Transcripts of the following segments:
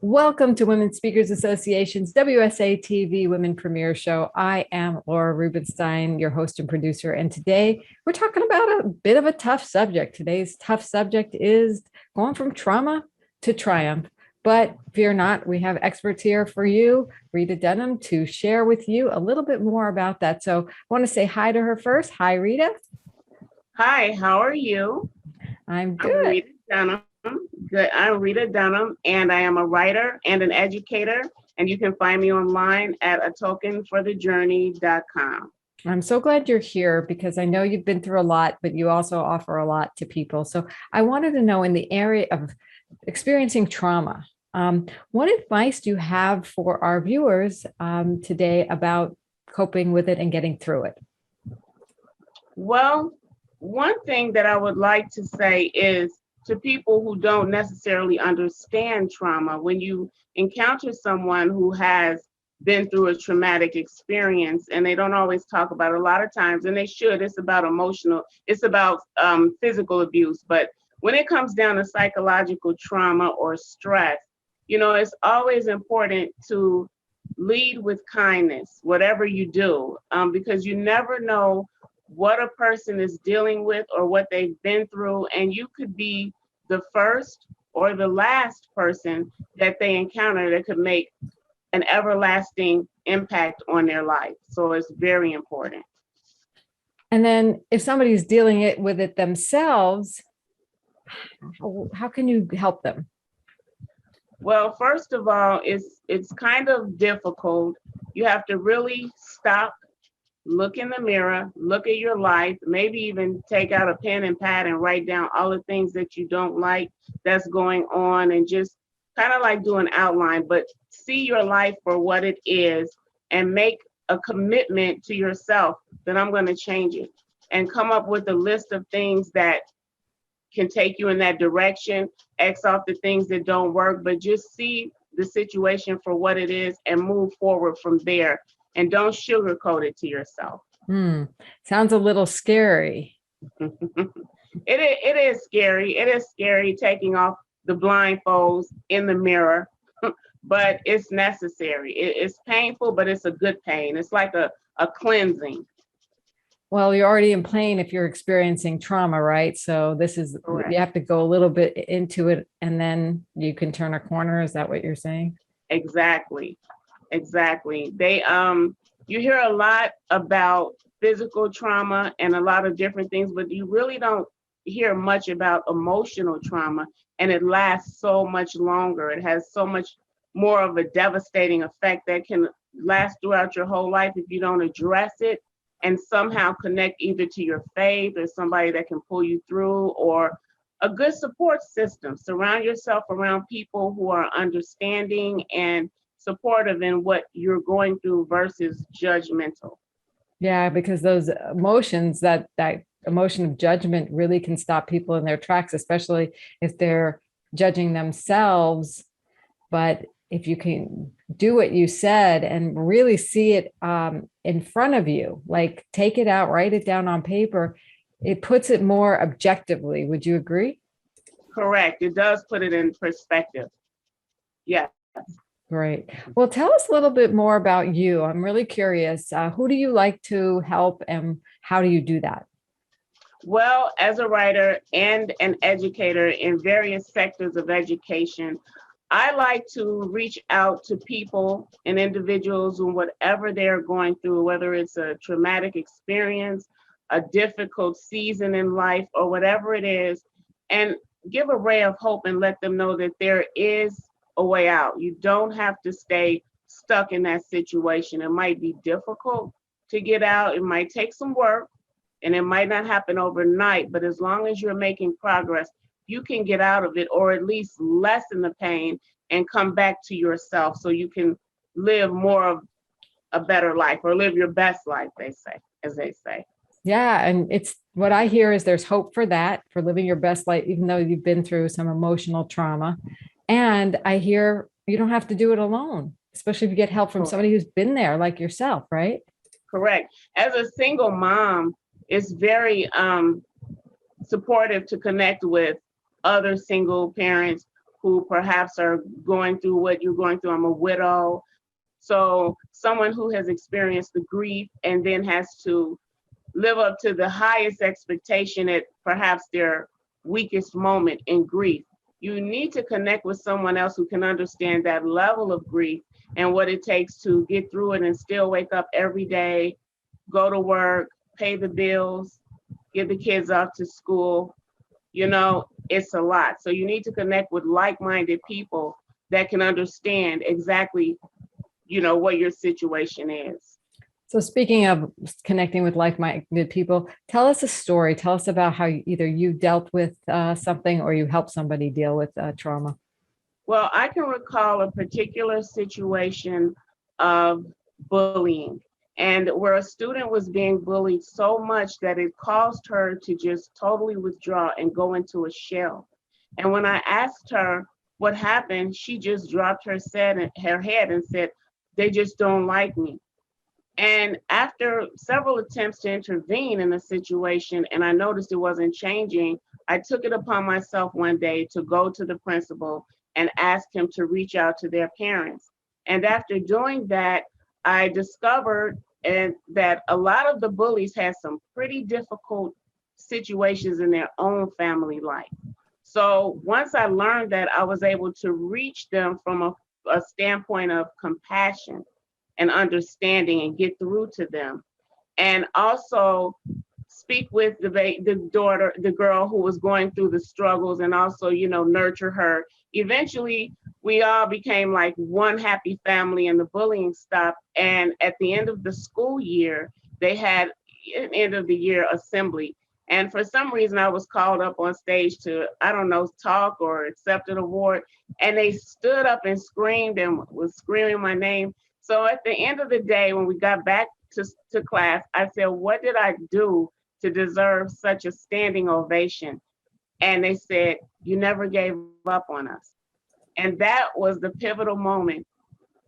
Welcome to Women Speakers Association's WSA TV Women Premiere Show. I am Laura Rubenstein, your host and producer. And today we're talking about a bit of a tough subject. Today's tough subject is going from trauma to triumph. But fear not, we have experts here for you, Rita Dunham, to share with you a little bit more about that. So I want to say hi to her first. Hi, Rita. Hi, how are you? I'm I'm good. Rita Dunham. Good. I'm Rita Dunham, and I am a writer and an educator. And you can find me online at atokenforthejourney.com. I'm so glad you're here because I know you've been through a lot, but you also offer a lot to people. So I wanted to know, in the area of experiencing trauma, what advice do you have for our viewers today about coping with it and getting through it? Well, one thing that I would like to say is to people who don't necessarily understand trauma, when you encounter someone who has been through a traumatic experience, and they don't always talk about it a lot of times, and they should, it's about emotional, it's about physical abuse. But when it comes down to psychological trauma or stress, it's always important to lead with kindness, whatever you do, because you never know what a person is dealing with or what they've been through, and you could be the first or the last person that they encounter that could make an everlasting impact on their life. So it's very important. And then if somebody's dealing with it themselves, how can you help them? Well, first of all, it's kind of difficult. You have to really stop, look in the mirror, look at your life, maybe even take out a pen and pad and write down all the things that you don't like that's going on, and just kind of like do an outline, but see your life for what it is and make a commitment to yourself that I'm going to change it, and come up with a list of things that can take you in that direction. X off the things that don't work, but just see the situation for what it is and move forward from there. And don't sugarcoat it to yourself. Sounds a little scary. It is scary. It is scary taking off the blindfolds in the mirror, but it's necessary. It's painful, but it's a good pain. It's like a cleansing. Well, you're already in pain if you're experiencing trauma, right? So this is, Correct. you have to go a little bit into it and then you can turn a corner. Is that what you're saying? Exactly. They you hear a lot about physical trauma and a lot of different things, but you really don't hear much about emotional trauma, and it lasts so much longer. It has so much more of a devastating effect that can last throughout your whole life if you don't address it and somehow connect either to your faith or somebody that can pull you through, or a good support system. Surround yourself around people who are understanding and supportive in what you're going through versus judgmental. Yeah, because those emotions, that emotion of judgment really can stop people in their tracks, especially if they're judging themselves. But if you can do what you said and really see it in front of you, like take it out, write it down on paper, it puts it more objectively. Would you agree? Correct. It does put it in perspective. Yes. Great. Well, tell us a little bit more about you. I'm really curious. Who do you like to help and how do you do that? Well, as a writer and an educator in various sectors of education, I like to reach out to people and individuals and whatever they're going through, whether it's a traumatic experience, a difficult season in life, or whatever it is, and give a ray of hope and let them know that there is a way out. You don't have to stay stuck in that situation. It might be difficult to get out. It might take some work and it might not happen overnight, but as long as you're making progress, you can get out of it, or at least lessen the pain and come back to yourself so you can live more of a better life, or live your best life, as they say. Yeah. And it's what I hear is there's hope for that, for living your best life, even though you've been through some emotional trauma. And I hear you don't have to do it alone, especially if you get help from somebody who's been there like yourself, right? Correct. As a single mom, it's very supportive to connect with other single parents who perhaps are going through what you're going through. I'm a widow. So someone who has experienced the grief and then has to live up to the highest expectation at perhaps their weakest moment in grief. You need to connect with someone else who can understand that level of grief and what it takes to get through it and still wake up every day, go to work, pay the bills, get the kids off to school. You know, it's a lot. So you need to connect with like-minded people that can understand exactly, you know, what your situation is. So speaking of connecting with like-minded people, tell us a story. Tell us about how either you dealt with something or you helped somebody deal with trauma. Well, I can recall a particular situation of bullying, and where a student was being bullied so much that it caused her to just totally withdraw and go into a shell. And when I asked her what happened, she just dropped her head and said, "They just don't like me." And after several attempts to intervene in the situation, and I noticed it wasn't changing, I took it upon myself one day to go to the principal and ask him to reach out to their parents. And after doing that, I discovered that a lot of the bullies had some pretty difficult situations in their own family life. So once I learned that, I was able to reach them from a standpoint of compassion and understanding and get through to them. And also speak with the girl who was going through the struggles, and also, you know, nurture her. Eventually, we all became like one happy family and the bullying stopped. And at the end of the school year, they had an end of the year assembly. And for some reason, I was called up on stage to, I don't know, talk or accept an award. And they stood up and screamed and was screaming my name. So at the end of the day, when we got back to class, I said, "What did I do to deserve such a standing ovation?" And they said, "You never gave up on us." And that was the pivotal moment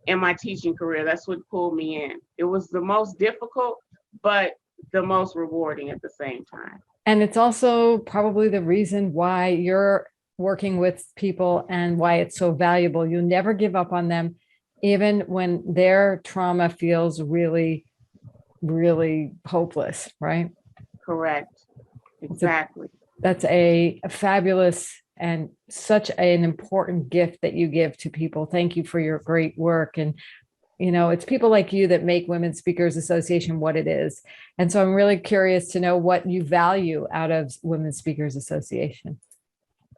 in my teaching career. That's what pulled me in. It was the most difficult, but the most rewarding at the same time. And it's also probably the reason why you're working with people and why it's so valuable. You never give up on them, even when their trauma feels really, really hopeless, right? Correct. Exactly. That's a fabulous and such an important gift that you give to people. Thank you for your great work. And, you know, it's people like you that make Women Speakers Association what it is. And so I'm really curious to know what you value out of Women Speakers Association.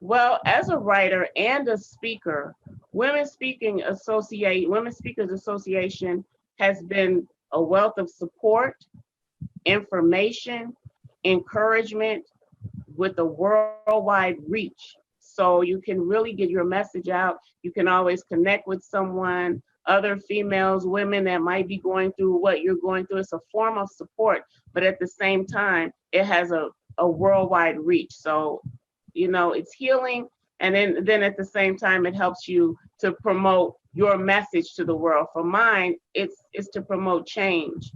Well, as a writer and a speaker, Women Speakers Association has been a wealth of support, information, encouragement with a worldwide reach. So you can really get your message out. You can always connect with someone, other females, women that might be going through what you're going through. It's a form of support, but at the same time, it has a worldwide reach. So, you know, it's healing. And then at the same time, it helps you to promote your message to the world. For mine, it's to promote change.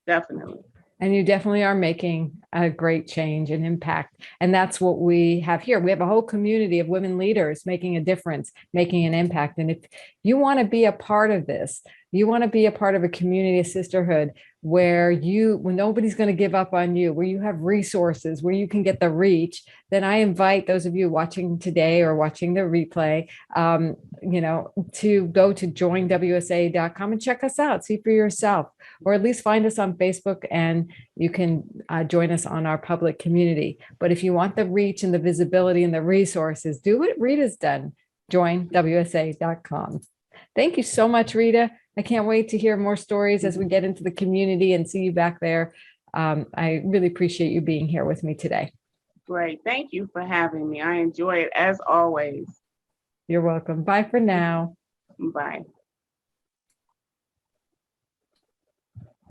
Definitely. And you definitely are making a great change and impact. And that's what we have here. We have a whole community of women leaders making a difference, making an impact. And if you want to be a part of this, you want to be a part of a community of sisterhood where nobody's going to give up on you, where you have resources, where you can get the reach, then I invite those of you watching today or watching the replay, to go to joinwsa.com and check us out, see for yourself, or at least find us on Facebook, and you can join us on our public community. But if you want the reach and the visibility and the resources, do what Rita's done, joinwsa.com. Thank you so much, Rita. I can't wait to hear more stories as we get into the community and see you back there. I really appreciate you being here with me today. Great. Thank you for having me. I enjoy it as always. You're welcome. Bye for now. Bye.